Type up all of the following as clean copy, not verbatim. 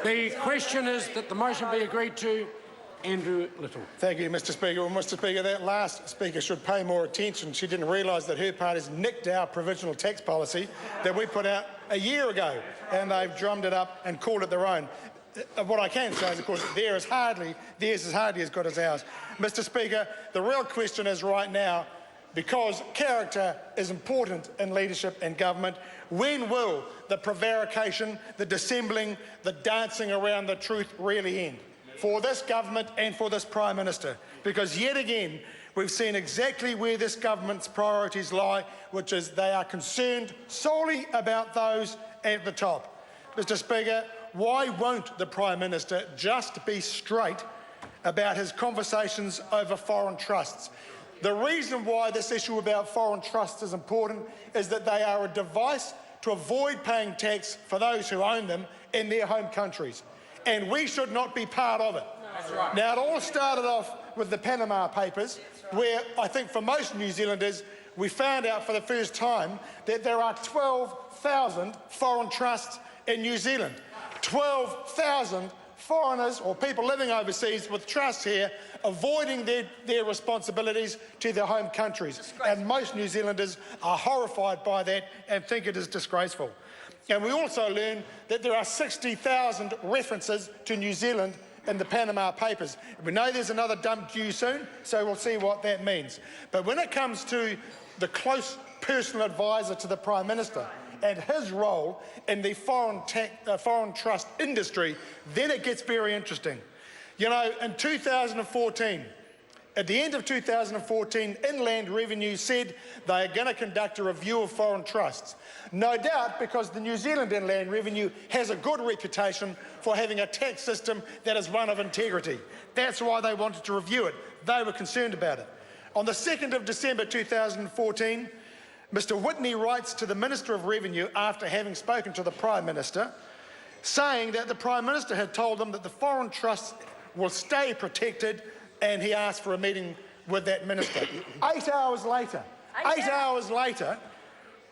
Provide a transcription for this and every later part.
The question is that the motion be agreed to. Andrew Little. Thank you, Mr Speaker. Well, Mr Speaker, that last speaker should pay more attention. She didn't realise that her party's nicked our provisional tax policy that we put out a year ago, and they've drummed it up and called it their own. What I can say is, of course, theirs is hardly as good as ours. Mr Speaker, the real question is right now, because character is important in leadership and government, when will the prevarication, the dissembling, the dancing around the truth really end? For this government and for this Prime Minister, because yet again we've seen exactly where this government's priorities lie, which is they are concerned solely about those at the top. Mr Speaker, why won't the Prime Minister just be straight about his conversations over foreign trusts? The reason why this issue about foreign trusts is important is that they are a device to avoid paying tax for those who own them in their home countries. And we should not be part of it. Right. Now, it all started off with the Panama Papers, where I think for most New Zealanders, we found out for the first time that there are 12,000 foreign trusts in New Zealand. 12,000 foreigners or people living overseas with trusts here avoiding their responsibilities to their home countries. And most New Zealanders are horrified by that and think it is disgraceful. And we also learned that there are 60,000 references to New Zealand in the Panama Papers. We know there's another dump due soon, so we'll see what that means. But when it comes to the close personal advisor to the Prime Minister and his role in the foreign trust industry, then it gets very interesting. You know, in 2014, at the end of 2014, Inland Revenue said they are going to conduct a review of foreign trusts. No doubt because the New Zealand Inland Revenue has a good reputation for having a tax system that is one of integrity. That's why they wanted to review it. They were concerned about it. On the 2nd of December 2014, Mr Whitney writes to the Minister of Revenue after having spoken to the Prime Minister, saying that the Prime Minister had told them that the foreign trusts will stay protected, and he asked for a meeting with that minister. 8 hours later,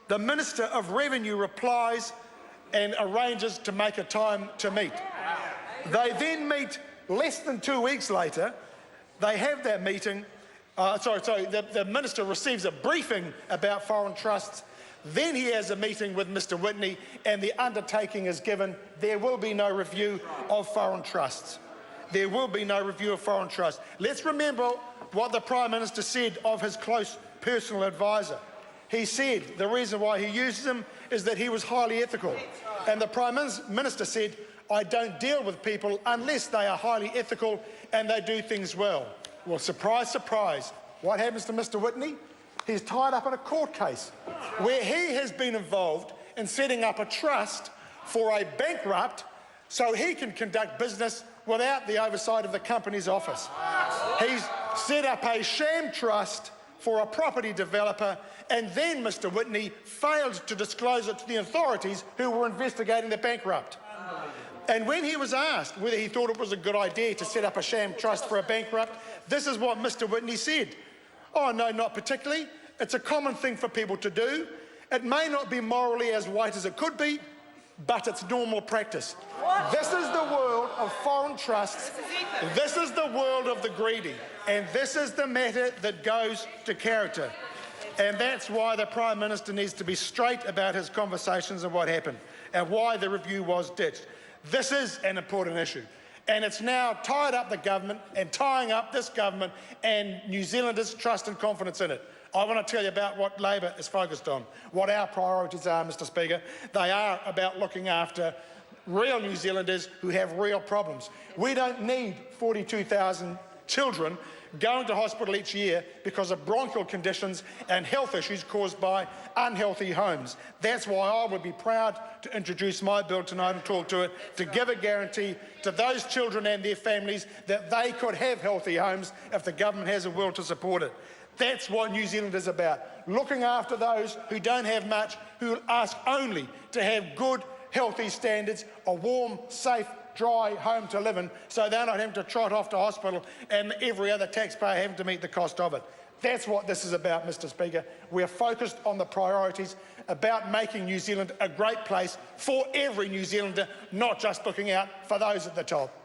the Minister of Revenue replies and arranges to make a time to meet. They then meet less than 2 weeks later. They have that meeting. The Minister receives a briefing about foreign trusts. Then he has a meeting with Mr Whitney, and the undertaking is given. There will be no review of foreign trusts. There will be no review of foreign trusts. Let's remember what the Prime Minister said of his close personal advisor. He said the reason why he uses him is that he was highly ethical. And the Prime Minister said, I don't deal with people unless they are highly ethical and they do things well. Well, surprise, surprise. What happens to Mr Whitney? He's tied up in a court case where he has been involved in setting up a trust for a bankrupt so he can conduct business without the oversight of the Companies Office. He's set up a sham trust for a property developer, and then Mr Whitney failed to disclose it to the authorities who were investigating the bankrupt. And when he was asked whether he thought it was a good idea to set up a sham trust for a bankrupt, this is what Mr Whitney said. Oh no, not particularly. It's a common thing for people to do. It may not be morally as white as it could be, but it's normal practice. This is the world of foreign trusts. This is the world of the greedy. And this is the matter that goes to character. And that's why the Prime Minister needs to be straight about his conversations and what happened and why the review was ditched. This is an important issue. And it's now tied up the government and tying up this government and New Zealanders' trust and confidence in it. I want to tell you about what Labor is focused on, what our priorities are, Mr Speaker. They are about looking after real New Zealanders who have real problems. We don't need 42,000 children going to hospital each year because of bronchial conditions and health issues caused by unhealthy homes. That's why I would be proud to introduce my bill tonight and talk to it, to give a guarantee to those children and their families that they could have healthy homes if the government has a will to support it. That's what New Zealand is about, looking after those who don't have much, who ask only to have good, healthy standards, a warm, safe, dry home to live in, so they're not having to trot off to hospital and every other taxpayer having to meet the cost of it. That's what this is about, Mr Speaker. We're focused on the priorities. about making New Zealand a great place for every New Zealander, not just looking out for those at the top.